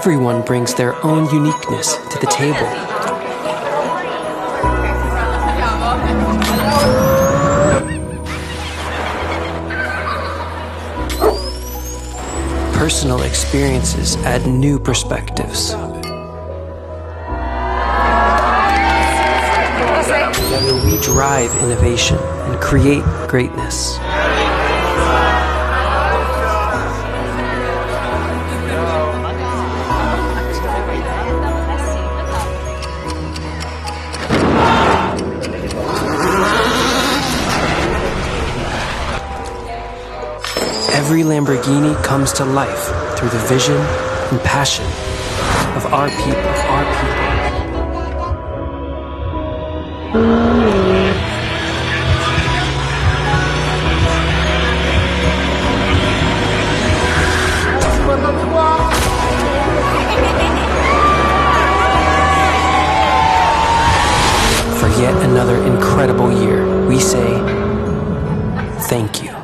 Everyone brings their own uniqueness to the table. Personal experiences add new perspectives. Together we drive innovation and create greatness. Every Lamborghini comes to life through the vision and passion of our people, For yet another incredible year, we say thank you.